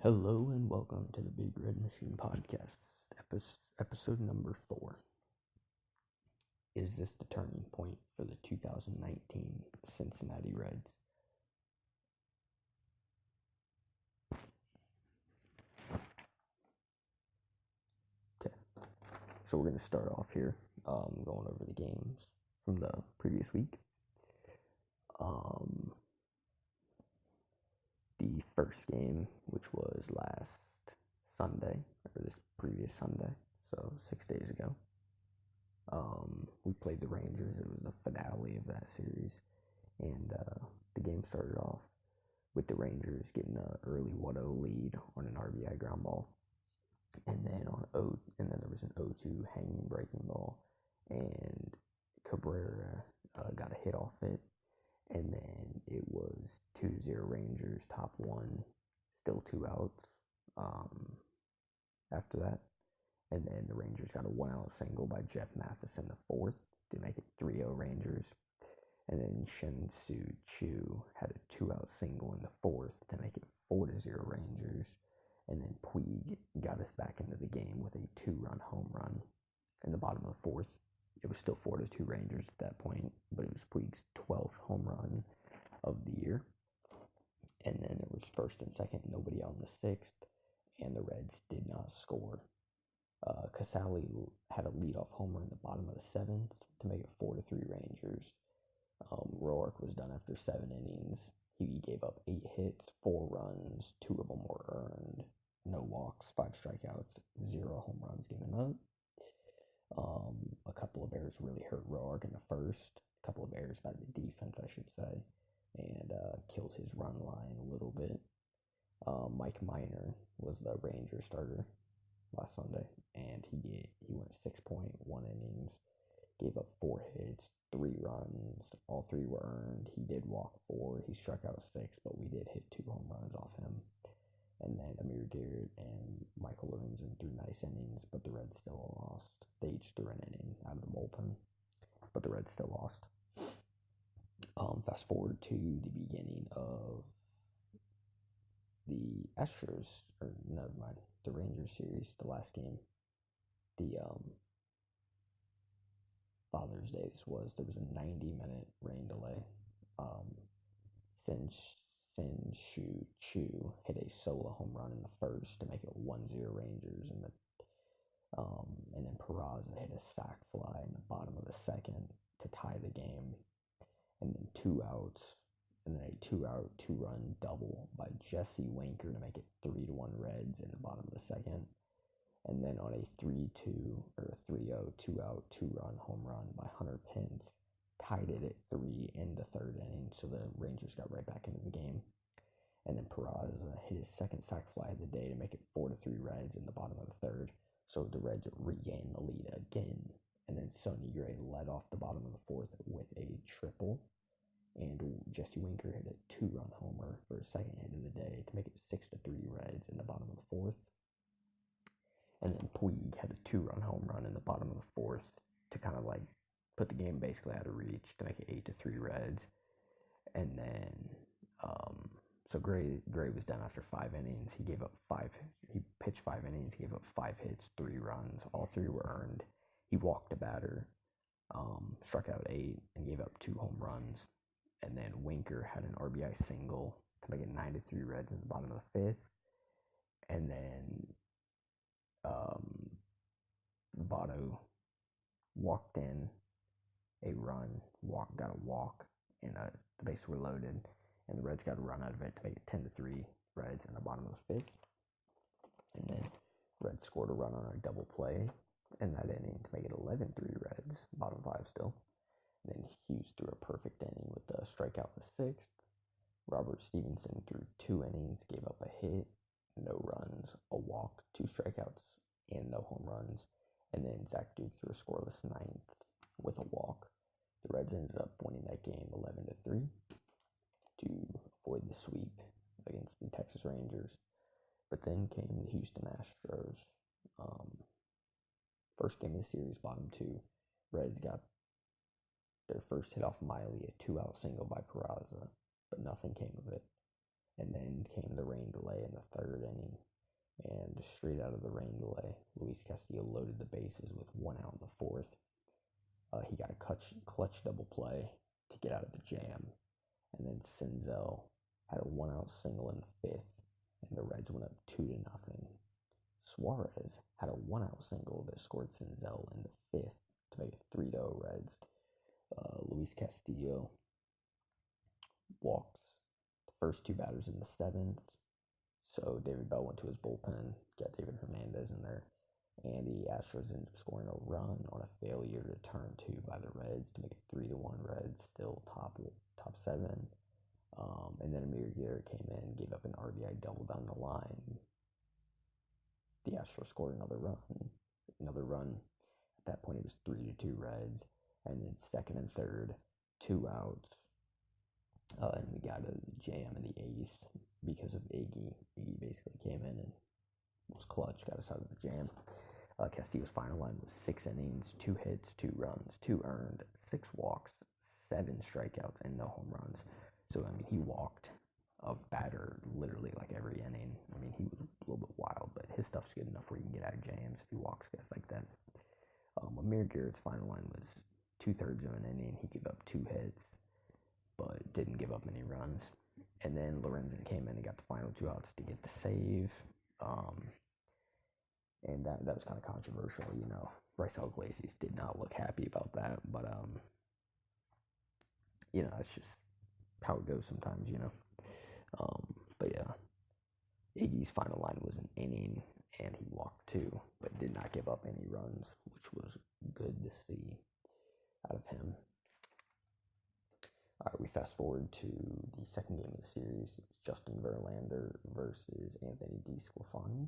Hello and welcome to the Big Red Machine Podcast, episode number 4. Is this the turning point for the 2019 Cincinnati Reds? Okay, so we're going to start off here, going over the games from the previous week. The first game, which was last Sunday, or this previous Sunday, so 6 days ago. We played the Rangers. It was the finale of that series, and the game started off with the Rangers getting an early Votto lead on an RBI ground ball, and then there was an 0-2 hanging breaking ball, and Cabrera got a hit off it, and then it was 2-0 Rangers, top one, still 2 outs after that. And then the Rangers got a 1-out single by Jeff Matheson the fourth to make it 3-0 Rangers. And then Shin-Soo Choo had a 2-out single in the fourth to make it 4-0 Rangers. And then Puig got us back into the game with a 2-run home run in the bottom of the fourth. It was still 4-2 Rangers at that point, but it was Puig's 12th home run of the year. And then there was first and second, nobody on the sixth, and the Reds did not score. Casale had a leadoff homer in the bottom of the seventh to make it 4-3 Rangers. Roark was done after 7 innings. He gave up 8 hits, 4 runs, 2 of them were earned, no walks, 5 strikeouts, 0 home runs given up. A couple of errors really hurt Roark in the first. A couple of errors by the defense, I should say, and killed his run line a little bit. Mike Minor was the Ranger starter last Sunday, and he went 6.1 innings, gave up 4 hits, 3 runs, all 3 were earned. He did walk 4, he struck out 6, but we did hit 2 home runs off him. And then Amir Garrett and Michael Lorenzen threw nice innings, but the Reds still lost. They each threw an inning out of the bullpen, but the Reds still lost. Fast forward to the beginning of the Astros, or never mind, the Rangers series, the last game. The Father's Day this was. There was a 90-minute rain delay. Shin-Soo Choo hit a solo home run in the first to make it 1-0 Rangers, and then Peraza hit a sac fly in the bottom of the second to tie the game, and then 2 outs, and then a 2-out, 2-run double by Jesse Winker to make it 3-1 Reds in the bottom of the second. And then on a 3-2 or 3-0, 2-out, 2-run home run by Hunter Pence, tied it at 3 in the third inning, so the Rangers got right back into the game. And then Peraza hit his second sac fly of the day to make it 4-3 Reds in the bottom of the third, so the Reds regained the lead again. And then Sonny Gray led off the bottom of the fourth with a triple, and Jesse Winker hit a 2-run homer for his second hit of the day to make it 6-3 Reds in the bottom of the fourth. And then Puig had a 2-run home run in the bottom of the fourth to kind of like put the game basically out of reach to make it 8-3 Reds. And then, so Gray was done after 5 innings. He pitched 5 innings, he gave up 5 hits, 3 runs. All 3 were earned. He walked a batter, struck out 8, and gave up 2 home runs. And then Winker had an RBI single to make it 9-3 Reds in the bottom of the 5th. And then Votto walked in a run, got a walk, and the bases were loaded, and the Reds got a run out of it to make it 10-3 Reds in the bottom of the 5th. And then Reds scored a run on a double play in that inning to make it 11-3 Reds, bottom 5 still. And then Hughes threw a perfect inning with a strikeout in the 6th. Robert Stevenson threw 2 innings, gave up a hit, no runs, a walk, 2 strikeouts, and no home runs. And then Zach Duke threw a scoreless 9th with a walk. The Reds ended up winning that game 11-3 to avoid the sweep against the Texas Rangers. But then came the Houston Astros. First game of the series, bottom 2. Reds got their first hit off Miley, a 2-out single by Peraza, but nothing came of it. And then came the rain delay in the third inning. And straight out of the rain delay, Luis Castillo loaded the bases with 1 out in the fourth. He got a clutch double play to get out of the jam. And then Senzel had a 1 out single in the fifth, and the Reds went up 2-0. Suarez had a 1 out single that scored Senzel in the fifth to make it 3-0 Reds. Luis Castillo walks the first two batters in the seventh. So David Bell went to his bullpen, got David Hernandez in there, and the Astros ended up scoring a run on a failure to turn two by the Reds to make it 3-1 Reds, still top seven. And then Amir Garrett came in, gave up an RBI double down the line. The Astros scored another run. At that point, it was 3-2 Reds, and then second and third, 2 outs. And we got a jam in the eighth because of Iggy. Iggy basically came in and was clutch, got us out of the jam. Castillo's final line was 6 innings, 2 hits, 2 runs, 2 earned, 6 walks, 7 strikeouts, and no home runs. So, I mean, he walked a batter literally like every inning. I mean, he was a little bit wild, but his stuff's good enough where you can get out of jams if he walks guys like that. Amir Garrett's final line was 2/3 of an inning. He gave up 2 hits, but didn't give up many runs. And then Lorenzen came in and got the final 2 outs to get the save. And that was kind of controversial, you know. Bryce Iglesias did not look happy about that, but you know, it's just how it goes sometimes, you know. But yeah, Iggy's final line was an inning, and he walked 2, but did not give up any runs, which was good to see out of him. All right, we fast forward to the second game of the series. It's Justin Verlander versus Anthony DeSclafani.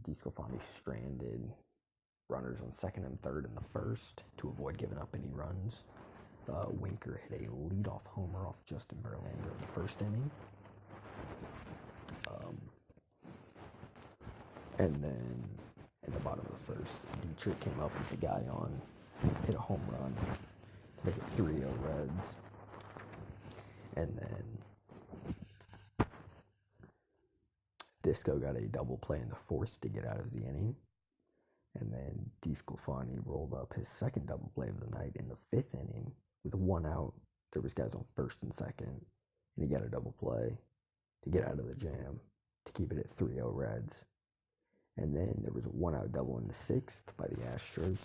DeSclafani stranded runners on second and third in the first to avoid giving up any runs. Winker hit a leadoff homer off Justin Verlander in the first inning. And then in the bottom of the first, Dietrich came up with the guy on, hit a home run to make it 3-0 Reds. And then Disco got a double play in the fourth to get out of the inning. And then DeSclafani rolled up his second double play of the night in the fifth inning with 1 out. There was guys on first and second, and he got a double play to get out of the jam to keep it at 3-0 Reds. And then there was a 1 out double in the sixth by the Astros,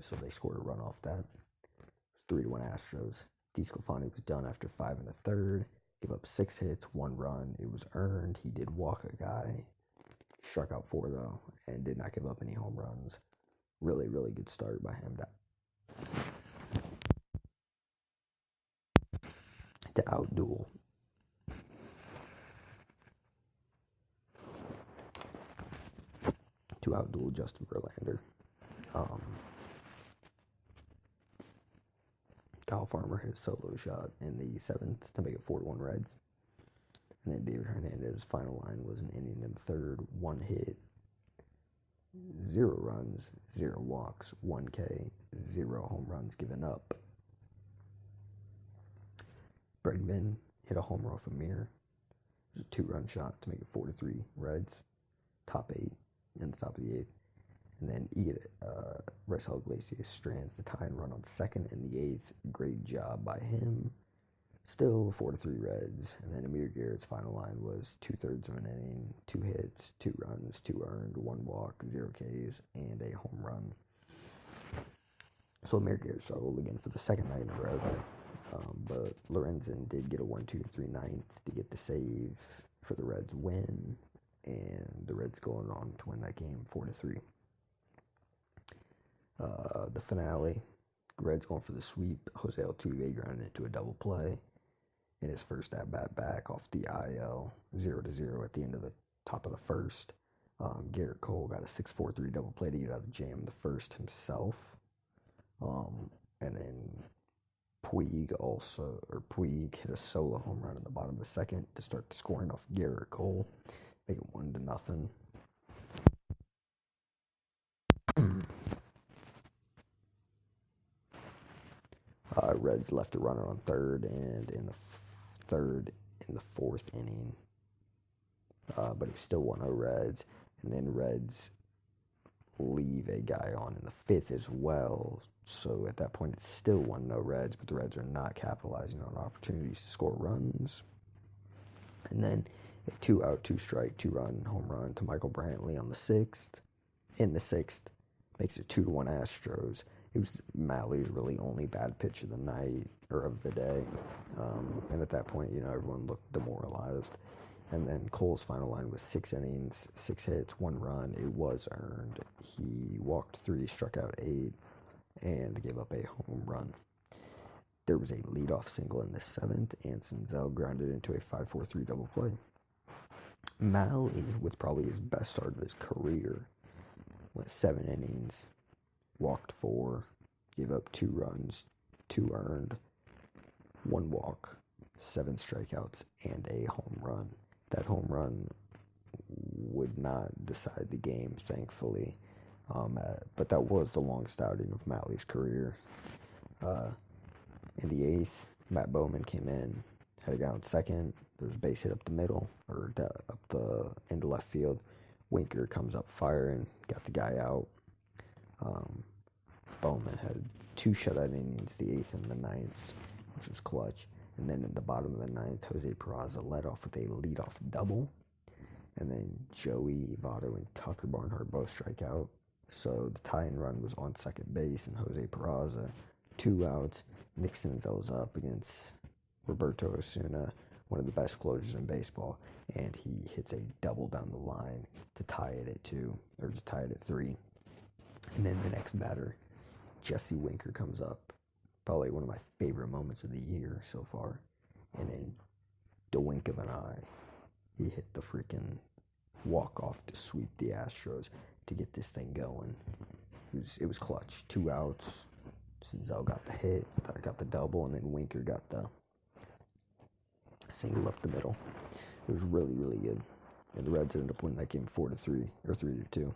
so they scored a run off that. It was 3-1 Astros. DeSclafani was done after 5 in the third, gave up 6 hits, 1 run. It was earned. He did walk a guy. Struck out 4 though, and did not give up any home runs. Really, really good start by him to outduel Justin Verlander. Kyle Farmer hit a solo shot in the seventh to make it 4-1 Reds. And then David Hernandez's final line was an inning in the third, 1 hit, 0 runs, 0 walks, 1 K, 0 home runs given up. Bregman hit a homer off Amir. It was a 2-run shot to make it 4-3 Reds, top 8 in the top of the 8th. And then Bryce Iglesias strands the tying run on second in the 8th. Great job by him. Still 4-3 Reds. And then Amir Garrett's final line was 2/3 of an inning, 2 hits, 2 runs, 2 earned, 1 walk, 0 Ks, and a home run. So Amir Garrett struggled again for the second night in a row there. But Lorenzen did get a 1-2-3 ninth to get the save for the Reds win. And the Reds going on to win that game 4-3. The finale, Reds going for the sweep. Jose Altuve grounded into a double play in his first at-bat back off the IL, 0-0 at the end of the top of the first. Garrett Cole got a 6-4-3 double play to get out of the jam in the first himself. And then Puig hit a solo home run in the bottom of the second to start the scoring off Garrett Cole, make it 1-0. Reds left a runner on third, and in the third in the fourth inning, but it was still 1-0 Reds. And then Reds leave a guy on in the fifth as well. So at that point, it's still 1-0 Reds, but the Reds are not capitalizing on opportunities to score runs. And then a 2-out, 2-strike, 2-run home run to Michael Brantley on the sixth. In the sixth, makes it 2-1 Astros. It was Mally's really only bad pitch of the night or of the day, and at that point, everyone looked demoralized. And then Cole's final line was 6 innings, 6 hits, 1 run. It was earned. He walked 3, struck out 8, and gave up a home run. There was a leadoff single in the seventh, and Senzel grounded into a 5-4-3 double play. Mally, with probably his best start of his career, went 7 innings, walked 4, gave up 2 runs, 2 earned, 1 walk, 7 strikeouts, and a home run. That home run would not decide the game, thankfully, but that was the longest outing of Mally's career. In the eighth, Matt Bowman came in, had a guy on second. There was a base hit up the middle, or up the into left field. Winker comes up firing, got the guy out. Bowman had 2 shutout innings, the 8th and the 9th, which was clutch. And then at the bottom of the 9th, Jose Peraza led off with a leadoff double. And then Joey, Votto, and Tucker Barnhart both strike out. So the tie-in run was on second base, and Jose Peraza, 2 outs. Nick Senzel's up against Roberto Osuna, one of the best closers in baseball, and he hits a double down the line to tie it at 2, or to tie it at 3. And then the next batter, Jesse Winker, comes up. Probably one of my favorite moments of the year so far. And in the wink of an eye, he hit the freaking walk-off to sweep the Astros to get this thing going. It was clutch. 2 outs. Senzel got the hit, got the double, and then Winker got the single up the middle. It was really, really good. And the Reds ended up winning that game 4-3, or 3-2.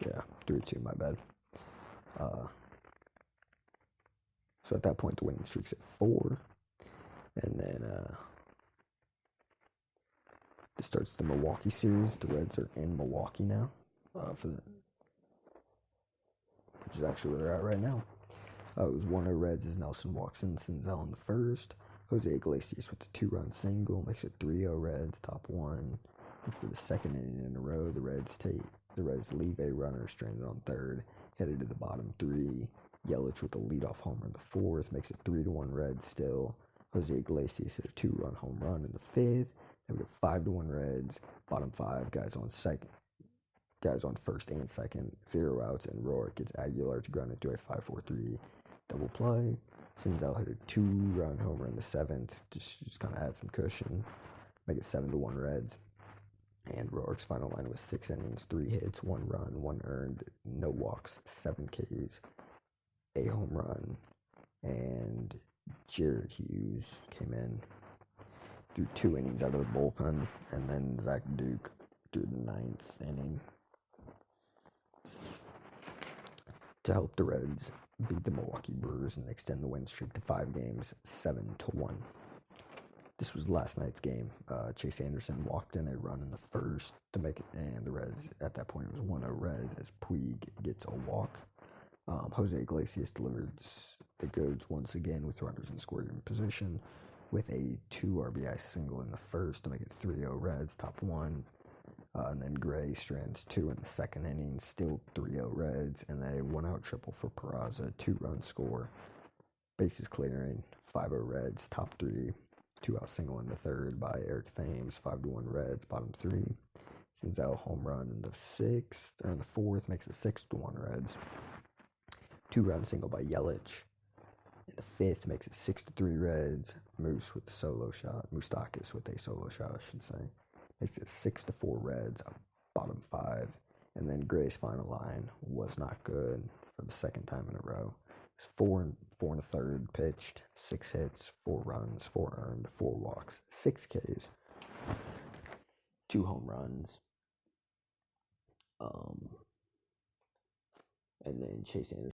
Yeah, 3-2, my bad. So at that point, the winning streak's at 4. And then this starts the Milwaukee series. The Reds are in Milwaukee now, which is actually where they're at right now. It was 1-0 Reds as Nelson walks in, Senzel in the first. Jose Iglesias with the 2-run single makes it 3-0 Reds, top 1. And for the second inning in a row, the Reds leave a runner stranded on third, headed to the bottom 3. Yelich with a leadoff homer in the fourth makes it 3-1 Reds still. Jose Iglesias hit a 2-run home run in the fifth. They would have 5-1 Reds. Bottom 5, guys on first and second, 0 outs, and Roark gets Aguilar to ground into a 5-4-3 double play. Senzel hit a 2-run homer in the seventh, just kind of add some cushion, make it 7-1 Reds. And Roark's final line was 6 innings, 3 hits, 1 run, 1 earned, no walks, 7 Ks, a home run, and Jared Hughes came in, threw 2 innings out of the bullpen, and then Zach Duke threw the 9th inning to help the Reds beat the Milwaukee Brewers and extend the win streak to 5 games, 7-1. This was last night's game. Chase Anderson walked in a run in the first to make it, and the Reds, at that point, it was 1-0 Reds as Puig gets a walk. Jose Iglesias delivers the goods once again with runners in scoring position with a 2 RBI single in the first to make it 3-0 Reds, top 1. And then Gray strands 2 in the second inning, still 3-0 Reds, and then a 1-out triple for Peraza, 2-run score, bases clearing, 5-0 Reds, top 3. 2-out single in the third by Eric Thames, 5-1 Reds, bottom 3. Senzel home run in the fourth makes it 6-1 Reds. 2-run single by Yelich in the fifth makes it 6-3 Reds. Moose with the solo shot, Moustakis with a solo shot, I should say, makes it 6-4 Reds, bottom 5. And then Gray's final line was not good for the second time in a row. 4 and a third pitched, 6 hits, 4 runs, 4 earned, 4 walks, 6 Ks, 2 home runs. And then Chase Anderson